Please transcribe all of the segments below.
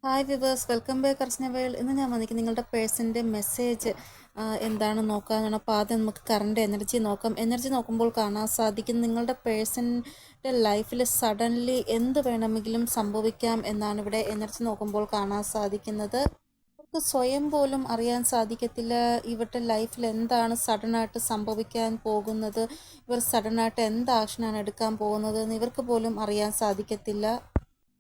Hi viewers, welcome back അർച്ചന world. ഇന്ന് ഞാൻ വന്നിരിക്കുന്നത് നിങ്ങളുടെ പേഴ്സൻ്റെ മെസ്സേജ് എന്താണെന്ന് നോക്കാനാണ്. അപ്പോൾ ആദ്യം നമുക്ക് കറണ്ട് എനർജി നോക്കാം. എനർജി നോക്കുമ്പോൾ കാണാൻ സാധിക്കും നിങ്ങളുടെ പേഴ്സൻ്റെ ലൈഫിൽ സഡൻലി എന്ത് വേണമെങ്കിലും സംഭവിക്കാം എന്നാണ് ഇവിടെ എനർജി നോക്കുമ്പോൾ കാണാൻ സാധിക്കുന്നത്. അവർക്ക് സ്വയം പോലും അറിയാൻ സാധിക്കത്തില്ല ഇവരുടെ ലൈഫിൽ എന്താണ് സഡനായിട്ട് സംഭവിക്കാൻ പോകുന്നത്, ഇവർ സഡനായിട്ട് എന്ത് ആക്ഷനാണ് എടുക്കാൻ പോകുന്നത് എന്ന് ഇവർക്ക് പോലും അറിയാൻ സാധിക്കത്തില്ല.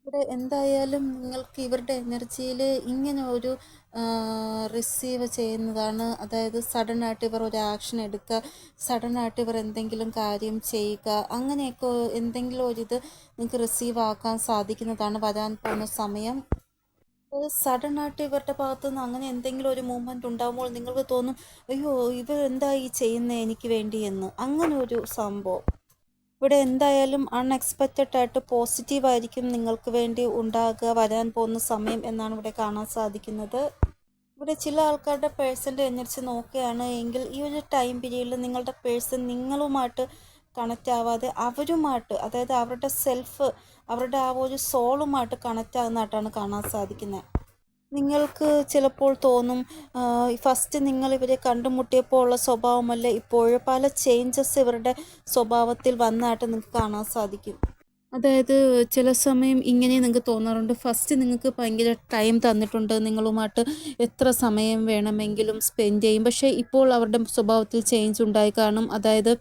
ഇവിടെ എന്തായാലും നിങ്ങൾക്ക് ഇവരുടെ എനർജിയിൽ ഇങ്ങനെ ഒരു റിസീവ് ചെയ്യുന്നതാണ്. അതായത് സഡനായിട്ട് ഇവർ ഒരു ആക്ഷൻ എടുക്കുക, സഡനായിട്ട് ഇവർ എന്തെങ്കിലും കാര്യം ചെയ്യുക, അങ്ങനെയൊക്കെ എന്തെങ്കിലും ഒരിത് നിങ്ങൾക്ക് റിസീവ് ആക്കാൻ സാധിക്കുന്നതാണ് വരാൻ പോകുന്ന സമയം. സഡനായിട്ട് ഇവരുടെ ഭാഗത്തു നിന്ന് അങ്ങനെ എന്തെങ്കിലും ഒരു മൂവ്മെൻറ്റ് ഉണ്ടാകുമ്പോൾ നിങ്ങൾക്ക് തോന്നും, അയ്യോ ഇവർ എന്താ ഈ ചെയ്യുന്നത് എനിക്ക് വേണ്ടി എന്ന്. അങ്ങനെ ഒരു സംഭവം ഇവിടെ എന്തായാലും അൺഎക്സ്പെക്റ്റഡ് ആയിട്ട് പോസിറ്റീവായിരിക്കും നിങ്ങൾക്ക് വേണ്ടി ഉണ്ടാകുക വരാൻ പോകുന്ന സമയം എന്നാണ് ഇവിടെ കാണാൻ സാധിക്കുന്നത്. ഇവിടെ ചില ആൾക്കാരുടെ പേഴ്സൻ്റെ എനർജി നോക്കുകയാണ് എങ്കിൽ ഈ ഒരു ടൈം പീരീഡിൽ നിങ്ങളുടെ പേഴ്സൺ നിങ്ങളുമായിട്ട് കണക്റ്റ് ആവാതെ അവരുമായിട്ട്, അതായത് അവരുടെ സെൽഫ്, അവരുടെ ആ ഒരു സോളുമായിട്ട് കണക്റ്റ് ആകുന്നതായിട്ടാണ് കാണാൻ സാധിക്കുന്നത്. നിങ്ങൾക്ക് ചിലപ്പോൾ തോന്നും ഫസ്റ്റ് നിങ്ങൾ ഇവരെ കണ്ടുമുട്ടിയപ്പോൾ ഉള്ള സ്വഭാവമല്ല ഇപ്പോൾ പല ചേഞ്ചസ് ഇവരുടെ സ്വഭാവത്തിൽ വന്നതായിട്ട് നിങ്ങൾക്ക് കാണാൻ സാധിക്കും. അതായത് ചില സമയം ഇങ്ങനെ നിങ്ങൾക്ക് തോന്നാറുണ്ട്, ഫസ്റ്റ് നിങ്ങൾക്ക് ഭയങ്കര ടൈം തന്നിട്ടുണ്ട്, നിങ്ങളുമായിട്ട് എത്ര സമയം വേണമെങ്കിലും സ്പെൻഡ് ചെയ്യും. പക്ഷേ ഇപ്പോൾ അവരുടെ സ്വഭാവത്തിൽ ചേഞ്ച് ഉണ്ടായി കാണും. അതായത്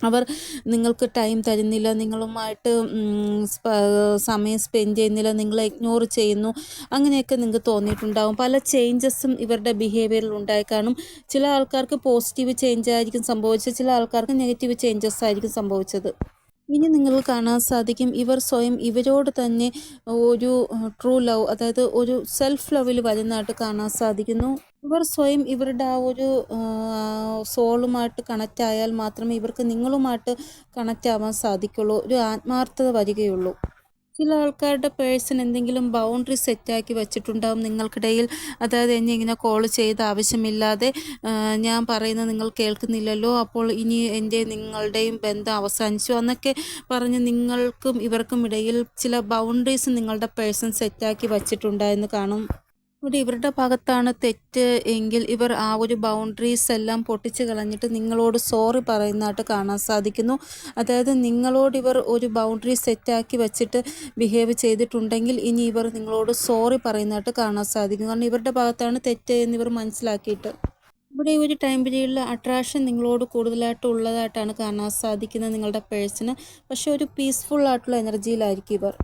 അവർ നിങ്ങൾക്ക് ടൈം തരുന്നില്ല, നിങ്ങളുമായിട്ട് സമയം സ്പെൻഡ് ചെയ്യുന്നില്ല, നിങ്ങളെ ഇഗ്നോർ ചെയ്യുന്നു, അങ്ങനെയൊക്കെ നിങ്ങൾക്ക് തോന്നിയിട്ടുണ്ടാകും. പല ചേഞ്ചസും ഇവരുടെ ബിഹേവിയറിൽ ഉണ്ടായി കാണും. ചില ആൾക്കാർക്ക് പോസിറ്റീവ് ചേഞ്ച് ആയിരിക്കും സംഭവിച്ചത്, ചില ആൾക്കാർക്ക് നെഗറ്റീവ് ചേഞ്ചസ് ആയിരിക്കും സംഭവിച്ചത്. ഇനി നിങ്ങൾ കാണാൻ സാധിക്കും ഇവർ സ്വയം ഇവരോട് തന്നെ ഒരു ട്രൂ ലവ്, അതായത് ഒരു സെൽഫ് ലവിൽ വരുന്നതായിട്ട് കാണാൻ സാധിക്കുന്നു. ഇവർ സ്വയം ഇവരുടെ ആ ഒരു സോളുമായിട്ട് കണക്റ്റ് ആയാൽ മാത്രമേ ഇവർക്ക് നിങ്ങളുമായിട്ട് കണക്റ്റ് ആവാൻ സാധിക്കുള്ളൂ, ഒരു ആത്മാർത്ഥത വരികയുള്ളൂ. ചില ആൾക്കാരുടെ പേഴ്സൺ എന്തെങ്കിലും ബൗണ്ടറി സെറ്റാക്കി വെച്ചിട്ടുണ്ടാകും നിങ്ങൾക്കിടയിൽ. അതായത് എന്നെ ഇങ്ങനെ കോൾ ചെയ്ത് ആവശ്യമില്ലാതെ ഞാൻ പറയുന്നത് നിങ്ങൾ കേൾക്കുന്നില്ലല്ലോ, അപ്പോൾ ഇനി നിങ്ങളുടെയും ബന്ധം അവസാനിച്ചു എന്നൊക്കെ പറഞ്ഞ് നിങ്ങൾക്കും ഇവർക്കും ഇടയിൽ ചില ബൗണ്ടറീസ് നിങ്ങളുടെ പേഴ്സൺ സെറ്റാക്കി വച്ചിട്ടുണ്ടായെന്ന് കാണും. ഇവിടെ ഇവരുടെ ഭാഗത്താണ് തെറ്റ് എങ്കിൽ ഇവർ ആ ഒരു ബൗണ്ടറീസ് എല്ലാം പൊട്ടിച്ച് കളഞ്ഞിട്ട് നിങ്ങളോട് സോറി പറയുന്നതായിട്ട് കാണാൻ സാധിക്കുന്നു. അതായത് നിങ്ങളോട് ഇവർ ഒരു ബൗണ്ടറി സെറ്റാക്കി വെച്ചിട്ട് ബിഹേവ് ചെയ്തിട്ടുണ്ടെങ്കിൽ ഇനി ഇവർ നിങ്ങളോട് സോറി പറയുന്നതായിട്ട് കാണാൻ സാധിക്കും. കാരണം ഇവരുടെ ഭാഗത്താണ് തെറ്റ് എന്ന് ഇവർ മനസ്സിലാക്കിയിട്ട് ഇവിടെ ഒരു ടൈം പീരീഡിൽ അട്രാക്ഷൻ നിങ്ങളോട് കൂടുതലായിട്ട് ഉള്ളതായിട്ടാണ് കാണാൻ സാധിക്കുന്നത് നിങ്ങളുടെ പേഴ്സണ്. പക്ഷേ ഒരു പീസ്ഫുൾ ആയിട്ടുള്ള എനർജിയിലായിരിക്കും ഇവർ.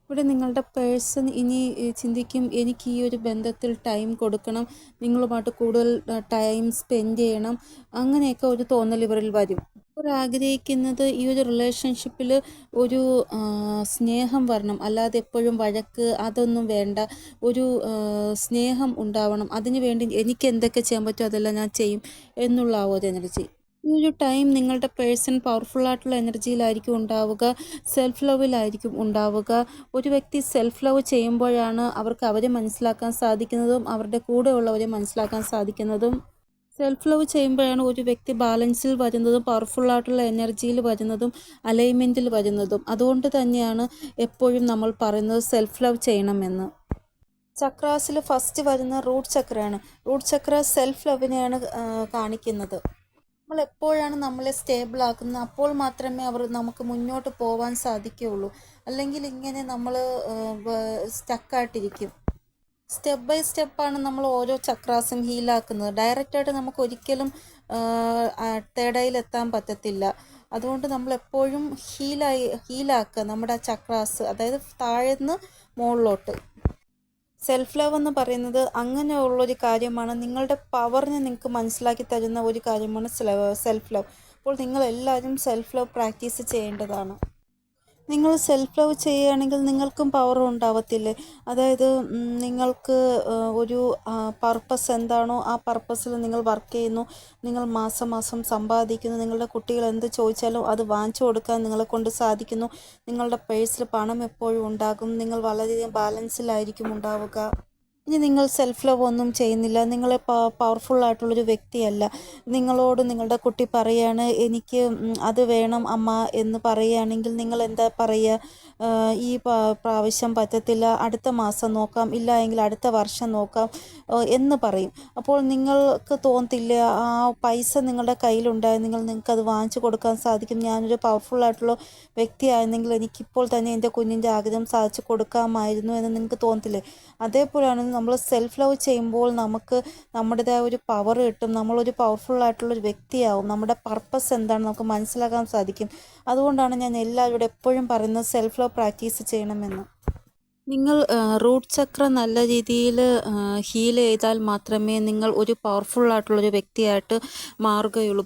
ഇവിടെ നിങ്ങളുടെ പേഴ്സൺ ഇനി ചിന്തിക്കും, എനിക്ക് ഈ ഒരു ബന്ധത്തിൽ ടൈം കൊടുക്കണം, നിങ്ങളുമായിട്ട് കൂടുതൽ ടൈം സ്പെൻഡ് ചെയ്യണം, അങ്ങനെയൊക്കെ ഒരു തോന്നൽ ഇവരിൽ വരും. ഇവർ ആഗ്രഹിക്കുന്നത് ഈ ഒരു റിലേഷൻഷിപ്പിൽ ഒരു സ്നേഹം വരണം, അല്ലാതെ എപ്പോഴും വഴക്ക് അതൊന്നും വേണ്ട, ഒരു സ്നേഹം ഉണ്ടാവണം. അതിനു വേണ്ടി എനിക്ക് എന്തൊക്കെ ചെയ്യാൻ പറ്റുമോ അതെല്ലാം ഞാൻ ചെയ്യും എന്നുള്ള ആ ഒരു എനർജി. ഈ ഒരു ടൈം നിങ്ങളുടെ പേഴ്സൺ പവർഫുള്ളായിട്ടുള്ള എനർജിയിലായിരിക്കും ഉണ്ടാവുക, സെൽഫ് ലവിലായിരിക്കും ഉണ്ടാവുക. ഒരു വ്യക്തി സെൽഫ് ലവ് ചെയ്യുമ്പോഴാണ് അവർക്ക് അവരെ മനസ്സിലാക്കാൻ സാധിക്കുന്നതും അവരുടെ കൂടെയുള്ളവരെ മനസ്സിലാക്കാൻ സാധിക്കുന്നതും. സെൽഫ് ലവ് ചെയ്യുമ്പോഴാണ് ഒരു വ്യക്തി ബാലൻസിൽ വരുന്നതും പവർഫുള്ളായിട്ടുള്ള എനർജിയിൽ വരുന്നതും അലൈൻമെൻറ്റിൽ വരുന്നതും. അതുകൊണ്ട് തന്നെയാണ് എപ്പോഴും നമ്മൾ പറയുന്നത് സെൽഫ് ലവ് ചെയ്യണമെന്ന്. ചക്രാസിൽ ഫസ്റ്റ് വരുന്ന റൂട്ട് ചക്രയാണ്. റൂട്ട് ചക്ര സെൽഫ് ലവിനെയാണ് കാണിക്കുന്നത്. നമ്മൾ എപ്പോഴാണ് നമ്മളെ സ്റ്റേബിൾ ആക്കുന്നത് അപ്പോൾ മാത്രമേ നമുക്ക് മുന്നോട്ട് പോകാൻ സാധിക്കുകയുള്ളൂ. അല്ലെങ്കിൽ ഇങ്ങനെ നമ്മൾ സ്റ്റക്കായിട്ടിരിക്കും. സ്റ്റെപ്പ് ബൈ സ്റ്റെപ്പാണ് നമ്മൾ ഓരോ ചക്രാസും ഹീലാക്കുന്നത്. ഡയറക്റ്റായിട്ട് നമുക്ക് ഒരിക്കലും തേടയിലെത്താൻ പറ്റത്തില്ല. അതുകൊണ്ട് നമ്മൾ എപ്പോഴും ഹീലാക്കുക നമ്മുടെ ചക്രാസ്, അതായത് താഴേന്ന് മുകളിലോട്ട്. സെൽഫ് ലവ് എന്ന് പറയുന്നത് അങ്ങനെയുള്ളൊരു കാര്യമാണ്. നിങ്ങളുടെ പവറിനെ നിങ്ങൾക്ക് മനസ്സിലാക്കി തരുന്ന ഒരു കാര്യമാണ് സെൽഫ് ലവ്. അപ്പോൾ നിങ്ങളെല്ലാവരും സെൽഫ് ലവ് പ്രാക്ടീസ് ചെയ്യേണ്ടതാണ്. നിങ്ങൾ സെൽഫ് ലവ് ചെയ്യുകയാണെങ്കിൽ നിങ്ങൾക്കും പവർ ഉണ്ടാവത്തില്ലേ. അതായത് നിങ്ങൾക്ക് ഒരു പർപ്പസ് എന്താണോ ആ പർപ്പസിൽ നിങ്ങൾ വർക്ക് ചെയ്യുന്നു, നിങ്ങൾ മാസം മാസം സമ്പാദിക്കുന്നു, നിങ്ങളുടെ കുട്ടികൾ എന്ത് ചോദിച്ചാലും അത് വാങ്ങിച്ചു കൊടുക്കാൻ നിങ്ങളെ കൊണ്ട് സാധിക്കുന്നു, നിങ്ങളുടെ പേഴ്സിൽ പണം എപ്പോഴും ഉണ്ടാകും, നിങ്ങൾ വളരെയധികം ബാലൻസിലായിരിക്കും ഉണ്ടാവുക. ഇനി നിങ്ങൾ സെൽഫ് ലവ് ഒന്നും ചെയ്യുന്നില്ല, നിങ്ങൾ പവർഫുൾ ആയിട്ടുള്ളൊരു വ്യക്തിയല്ല. നിങ്ങളോട് നിങ്ങളുടെ കുട്ടി പറയാണ് എനിക്ക് അത് വേണം അമ്മ എന്ന് പറയുകയാണെങ്കിൽ നിങ്ങൾ എന്താ പറയുക? ഈ പ്രാവശ്യം പറ്റത്തില്ല, അടുത്ത മാസം നോക്കാം, ഇല്ല എങ്കിൽ അടുത്ത വർഷം നോക്കാം എന്ന് പറയും. അപ്പോൾ നിങ്ങൾക്ക് തോന്നത്തില്ല ആ പൈസ നിങ്ങളുടെ കയ്യിലുണ്ടായിരുന്നെങ്കിൽ നിങ്ങൾക്കത് വാങ്ങിച്ചു കൊടുക്കാൻ സാധിക്കും, ഞാനൊരു പവർഫുൾ ആയിട്ടുള്ള വ്യക്തിയായിരുന്നെങ്കിൽ എനിക്കിപ്പോൾ തന്നെ എൻ്റെ കുഞ്ഞിൻ്റെ ആഗ്രഹം സാധിച്ചു കൊടുക്കാമായിരുന്നു എന്ന് നിങ്ങൾക്ക് തോന്നത്തില്ലേ? അതേപോലെയാണ് നമ്മൾ സെൽഫ് ലവ് ചെയ്യുമ്പോൾ നമുക്ക് നമ്മുടേതായ ഒരു പവർ കിട്ടും, നമ്മളൊരു പവർഫുൾ ആയിട്ടുള്ളൊരു വ്യക്തിയാവും, നമ്മുടെ പർപ്പസ് എന്താണ് നമുക്ക് മനസ്സിലാക്കാൻ സാധിക്കും. അതുകൊണ്ടാണ് ഞാൻ എല്ലാവരോടും എപ്പോഴും പറയുന്നത് സെൽഫ് ലവ് പ്രാക്ടീസ് ചെയ്യണമെന്ന്. നിങ്ങൾ റൂട്ട് ചക്ര നല്ല രീതിയിൽ ഹീൽ ചെയ്താൽ മാത്രമേ നിങ്ങൾ ഒരു പവർഫുൾ ആയിട്ടുള്ളൊരു വ്യക്തിയായിട്ട് മാറുകയുള്ളൂ.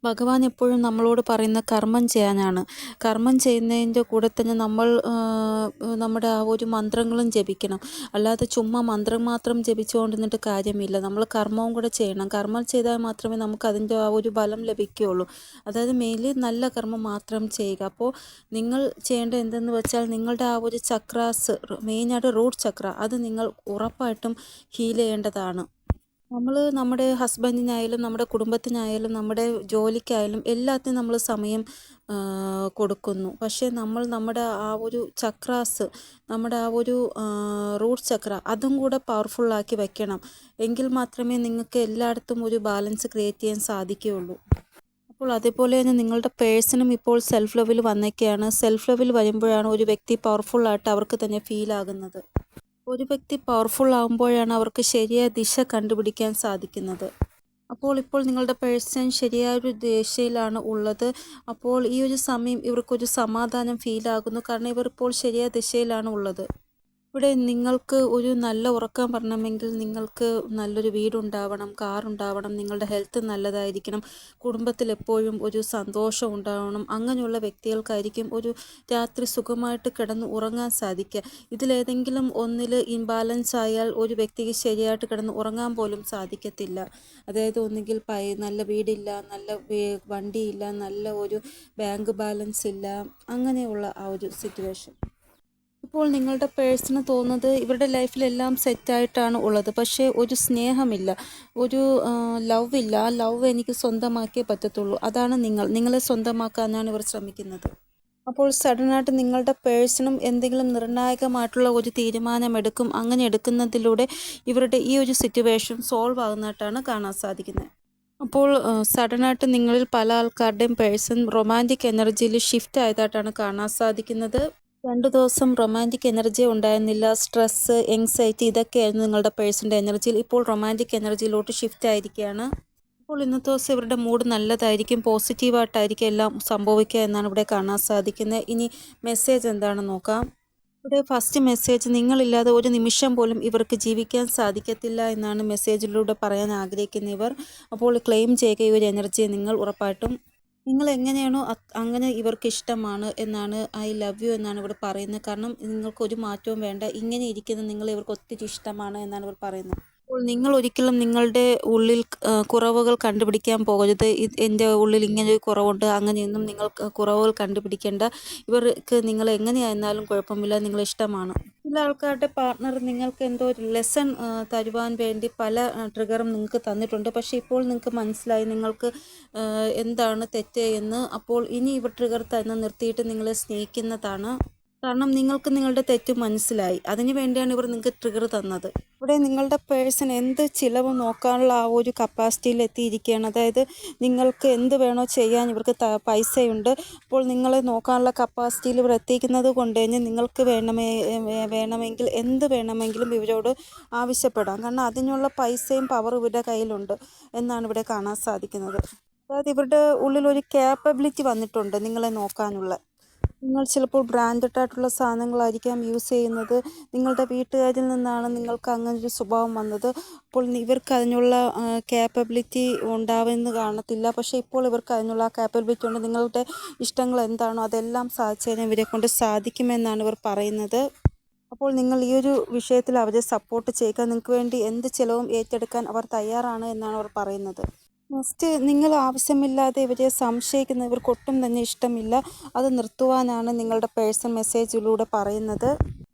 ഭഗവാൻ എപ്പോഴും നമ്മളോട് പറയുന്ന കർമ്മം ചെയ്യാനാണ്. കർമ്മം ചെയ്യുന്നതിൻ്റെ കൂടെ തന്നെ നമ്മൾ നമ്മുടെ ആ ഒരു മന്ത്രങ്ങളും ജപിക്കണം. അല്ലാതെ ചുമ്മാ മന്ത്രം മാത്രം ജപിച്ചുകൊണ്ടിരുന്നിട്ട് കാര്യമില്ല. നമ്മൾ കർമ്മവും കൂടെ ചെയ്യണം. കർമ്മം ചെയ്താൽ മാത്രമേ നമുക്ക് അതിൻ്റെ ആ ഒരു ബലം ലഭിക്കുകയുള്ളൂ. അതായത് മെയിൻലി നല്ല കർമ്മം മാത്രം ചെയ്യുക. അപ്പോൾ നിങ്ങൾ ചെയ്യേണ്ടത് എന്തെന്ന് വെച്ചാൽ നിങ്ങളുടെ ആ ഒരു ചക്രാസ്, മെയിനായിട്ട് റൂട്ട് ചക്ര, അത് നിങ്ങൾ ഉറപ്പായിട്ടും ഹീൽ ചെയ്യേണ്ടതാണ്. നമ്മൾ നമ്മുടെ ഹസ്ബൻഡിനായാലും നമ്മുടെ കുടുംബത്തിനായാലും നമ്മുടെ ജോലിക്കായാലും എല്ലാത്തിനും നമ്മൾ സമയം കൊടുക്കുന്നു. പക്ഷേ നമ്മൾ നമ്മുടെ ആ ഒരു ചക്രാസ്, നമ്മുടെ ആ ഒരു റൂട്ട് ചക്ര അതും കൂടെ പവർഫുള്ളാക്കി വെക്കണം. എങ്കിൽ മാത്രമേ നിങ്ങൾക്ക് എല്ലായിടത്തും ഒരു ബാലൻസ് ക്രിയേറ്റ് ചെയ്യാൻ സാധിക്കുകയുള്ളൂ. അപ്പോൾ അതേപോലെ തന്നെ നിങ്ങളുടെ പേഴ്സണും ഇപ്പോൾ സെൽഫ് ലവിൽ വന്നൊക്കെയാണ്. സെൽഫ് ലവിൽ വരുമ്പോഴാണ് ഒരു വ്യക്തി പവർഫുള്ളായിട്ട് അവർക്ക് തന്നെ ഫീൽ ആകുന്നത്. ഒരു വ്യക്തി പവർഫുൾ ആകുമ്പോഴാണ് അവർക്ക് ശരിയായ ദിശ കണ്ടുപിടിക്കാൻ സാധിക്കുന്നത്. ഇപ്പോൾ നിങ്ങളുടെ പേഴ്സൺ ശരിയായൊരു ദിശയിലാണ് ഉള്ളത്. അപ്പോൾ ഈ ഒരു സമയം ഇവർക്കൊരു സമാധാനം ഫീൽ ആകുന്നു, കാരണം ഇവർ ഇപ്പോൾ ശരിയായ ദിശയിലാണ് ഉള്ളത്. ഇവിടെ നിങ്ങൾക്ക് ഒരു നല്ല ഉറക്കം വരണമെങ്കിൽ നിങ്ങൾക്ക് നല്ലൊരു വീടുണ്ടാവണം, കാറുണ്ടാവണം, നിങ്ങളുടെ ഹെൽത്ത് നല്ലതായിരിക്കണം, കുടുംബത്തിൽ എപ്പോഴും ഒരു സന്തോഷം ഉണ്ടാവണം. അങ്ങനെയുള്ള വ്യക്തികൾക്കായിരിക്കും ഒരു രാത്രി സുഖമായിട്ട് കിടന്ന് ഉറങ്ങാൻ സാധിക്കുക. ഇതിലേതെങ്കിലും ഒന്നിൽ ഇംബാലൻസ് ആയാൽ ഒരു വ്യക്തിക്ക് ശരിയായിട്ട് കിടന്ന് ഉറങ്ങാൻ പോലും സാധിക്കത്തില്ല. അതായത് ഒന്നുകിൽ നല്ല വീടില്ല, നല്ല വണ്ടിയില്ല, നല്ല ഒരു ബാങ്ക് ബാലൻസ് ഇല്ല, അങ്ങനെയുള്ള ആ ഒരു സിറ്റുവേഷൻ. ഇപ്പോൾ നിങ്ങളുടെ പേഴ്സണ് തോന്നുന്നത് ഇവരുടെ ലൈഫിലെല്ലാം സെറ്റായിട്ടാണ് ഉള്ളത്, പക്ഷേ ഒരു സ്നേഹമില്ല, ഒരു ലവ് ഇല്ല. ആ ലവ് എനിക്ക് സ്വന്തമാക്കിയേ പറ്റത്തുള്ളൂ. അതാണ് നിങ്ങളെ സ്വന്തമാക്കാനാണ് ഇവർ ശ്രമിക്കുന്നത്. അപ്പോൾ സഡനായിട്ട് നിങ്ങളുടെ പേഴ്സണും എന്തെങ്കിലും നിർണായകമായിട്ടുള്ള ഒരു തീരുമാനമെടുക്കും. അങ്ങനെ എടുക്കുന്നതിലൂടെ ഇവരുടെ ഈ ഒരു സിറ്റുവേഷൻ സോൾവ് ആകുന്നതായിട്ടാണ് കാണാൻ സാധിക്കുന്നത്. അപ്പോൾ സഡനായിട്ട് നിങ്ങളിൽ പല ആൾക്കാരുടെയും പേഴ്സൺ റൊമാൻറ്റിക് എനർജിയിൽ ഷിഫ്റ്റ് ആയതായിട്ടാണ് കാണാൻ സാധിക്കുന്നത്. 2 ദിവസം റൊമാൻറ്റിക് എനർജി ഉണ്ടായിരുന്നില്ല, സ്ട്രെസ്സ്, എങ്സൈറ്റി ഇതൊക്കെയായിരുന്നു നിങ്ങളുടെ പേഴ്സൻ്റെ എനർജിയിൽ. ഇപ്പോൾ റൊമാൻറ്റിക് എനർജിയിലോട്ട് ഷിഫ്റ്റ് ആയിരിക്കുകയാണ്. അപ്പോൾ ഇന്നത്തെ ദിവസം ഇവരുടെ മൂഡ് നല്ലതായിരിക്കും, പോസിറ്റീവായിട്ടായിരിക്കും എല്ലാം സംഭവിക്കുക എന്നാണ് ഇവിടെ കാണാൻ സാധിക്കുന്നത്. ഇനി മെസ്സേജ് എന്താണെന്ന് നോക്കാം. ഇവിടെ ഫസ്റ്റ് മെസ്സേജ്, നിങ്ങളില്ലാതെ ഒരു നിമിഷം പോലും ഇവർക്ക് ജീവിക്കാൻ സാധിക്കത്തില്ല എന്നാണ് മെസ്സേജിലൂടെ പറയാൻ ആഗ്രഹിക്കുന്നവർ. അപ്പോൾ ക്ലെയിം ചെയ്യുക ഈ ഒരു എനർജിയെ നിങ്ങൾ ഉറപ്പായിട്ടും. നിങ്ങൾ എങ്ങനെയാണോ അങ്ങനെ ഇവർക്ക് ഇഷ്ടമാണ് എന്നാണ്, ഐ ലവ് യു എന്നാണ് ഇവർ പറയുന്നത്. കാരണം നിങ്ങൾക്കൊരു മാറ്റവും വേണ്ട, ഇങ്ങനെ ഇരിക്കുന്ന നിങ്ങൾ ഇവർക്ക് ഒത്തിരി ഇഷ്ടമാണ് എന്നാണ് ഇവർ പറയുന്നത്. അപ്പോൾ നിങ്ങൾ ഒരിക്കലും നിങ്ങളുടെ ഉള്ളിൽ കുറവുകൾ കണ്ടുപിടിക്കാൻ പോകരുത്. എൻ്റെ ഉള്ളിൽ ഇങ്ങനൊരു കുറവുണ്ട്, അങ്ങനെയൊന്നും നിങ്ങൾ കുറവുകൾ കണ്ടുപിടിക്കേണ്ട. ഇവർക്ക് നിങ്ങൾ എങ്ങനെയായിരുന്നാലും കുഴപ്പമില്ല, നിങ്ങളിഷ്ടമാണ്. ചില ആൾക്കാരുടെ പാർട്ട്ണർ നിങ്ങൾക്ക് എന്തോ ഒരു ലെസൺ തരുവാൻ വേണ്ടി പല ട്രിഗറും നിങ്ങൾക്ക് തന്നിട്ടുണ്ട്. പക്ഷേ ഇപ്പോൾ നിങ്ങൾക്ക് മനസ്സിലായി നിങ്ങൾക്ക് എന്താണ് തെറ്റ് എന്ന്. അപ്പോൾ ഇനി ഇവർ ട്രിഗർ തന്നെ നിർത്തിയിട്ട് നിങ്ങളെ സ്നേഹിക്കുന്നതാണ്. കാരണം നിങ്ങൾക്ക് നിങ്ങളുടെ തെറ്റ് മനസ്സിലായി, അതിനു വേണ്ടിയാണ് ഇവർ നിങ്ങൾക്ക് ട്രിഗർ തന്നത്. ഇവിടെ നിങ്ങളുടെ പേഴ്സൺ എന്ത് ചിലവ് നോക്കാനുള്ള ആ ഒരു കപ്പാസിറ്റിയിൽ എത്തിയിരിക്കുകയാണ്. അതായത് നിങ്ങൾക്ക് എന്ത് വേണോ ചെയ്യാൻ ഇവർക്ക് പൈസയുണ്ട്. അപ്പോൾ നിങ്ങളെ നോക്കാനുള്ള കപ്പാസിറ്റിയിൽ ഇവർ എത്തിക്കുന്നത് കൊണ്ട് തന്നെ നിങ്ങൾക്ക് വേണമെങ്കിൽ എന്ത് വേണമെങ്കിലും ഇവരോട് ആവശ്യപ്പെടാം. കാരണം അതിനുള്ള പൈസയും പവർ ഇവരുടെ കയ്യിലുണ്ട് എന്നാണ് ഇവിടെ കാണാൻ സാധിക്കുന്നത്. അതായത് ഇവരുടെ ഉള്ളിൽ ഒരു ക്യാപ്പബിലിറ്റി വന്നിട്ടുണ്ട് നിങ്ങളെ നോക്കാനുള്ള. നിങ്ങൾ ചിലപ്പോൾ ബ്രാൻഡഡ് ആയിട്ടുള്ള സാധനങ്ങളായിരിക്കാം യൂസ് ചെയ്യുന്നത്. നിങ്ങളുടെ വീട്ടുകാരിൽ നിന്നാണ് നിങ്ങൾക്ക് അങ്ങനൊരു സ്വഭാവം വന്നത്. അപ്പോൾ ഇവർക്ക് അതിനുള്ള ക്യാപ്പബിലിറ്റി ഉണ്ടാവുമെന്ന് കാണത്തില്ല. പക്ഷേ ഇപ്പോൾ ഇവർക്ക് അതിനുള്ള ക്യാപ്പബിലിറ്റി ഉണ്ട്. നിങ്ങളുടെ ഇഷ്ടങ്ങൾ എന്താണോ അതെല്ലാം സാധിച്ചതിന് ഇവരെ കൊണ്ട് സാധിക്കുമെന്നാണ് ഇവർ പറയുന്നത്. അപ്പോൾ നിങ്ങൾ ഈ ഒരു വിഷയത്തിൽ അവരെ സപ്പോർട്ട് ചെയ്യുക. നിങ്ങൾക്ക് വേണ്ടി എന്ത് ചിലവും ഏറ്റെടുക്കാൻ അവർ തയ്യാറാണ് എന്നാണ് അവർ പറയുന്നത്. നെക്സ്റ്റ്, നിങ്ങൾ ആവശ്യമില്ലാതെ ഇവരെ സംശയിക്കുന്നവർക്ക് ഒട്ടും തന്നെ ഇഷ്ടമില്ല. അത് നിർത്തുവാനാണ് നിങ്ങളുടെ പേഴ്സൺ മെസ്സേജിലൂടെ പറയുന്നത്.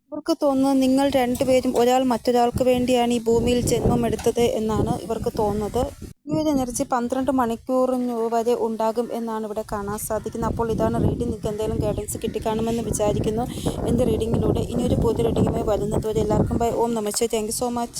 ഇവർ ഇവർക്ക് തോന്നുന്നത് നിങ്ങൾ രണ്ടുപേരും ഒരാൾ മറ്റൊരാൾക്ക് വേണ്ടിയാണ് ഈ ഭൂമിയിൽ ജന്മമെടുത്തത് എന്നാണ് ഇവർക്ക് തോന്നുന്നത്. ഈ ഒരു എനർജി 12 മണിക്കൂറിന് വരെ ഉണ്ടാകും എന്നാണ് ഇവിടെ കാണാൻ സാധിക്കുന്നത്. അപ്പോൾ ഇതാണ് റീഡിംഗ്. നിങ്ങൾക്ക് എന്തെങ്കിലും ഗൈഡൻസ് കിട്ടിക്കാണുമെന്ന് വിചാരിക്കുന്നു എൻ്റെ റീഡിങ്ങിലൂടെ. ഇനിയൊരു പുതിയ റീഡിങ്ങുമായി വരുന്നതുവരെ എല്ലാവർക്കും bye. Om namaste. Thank you so much.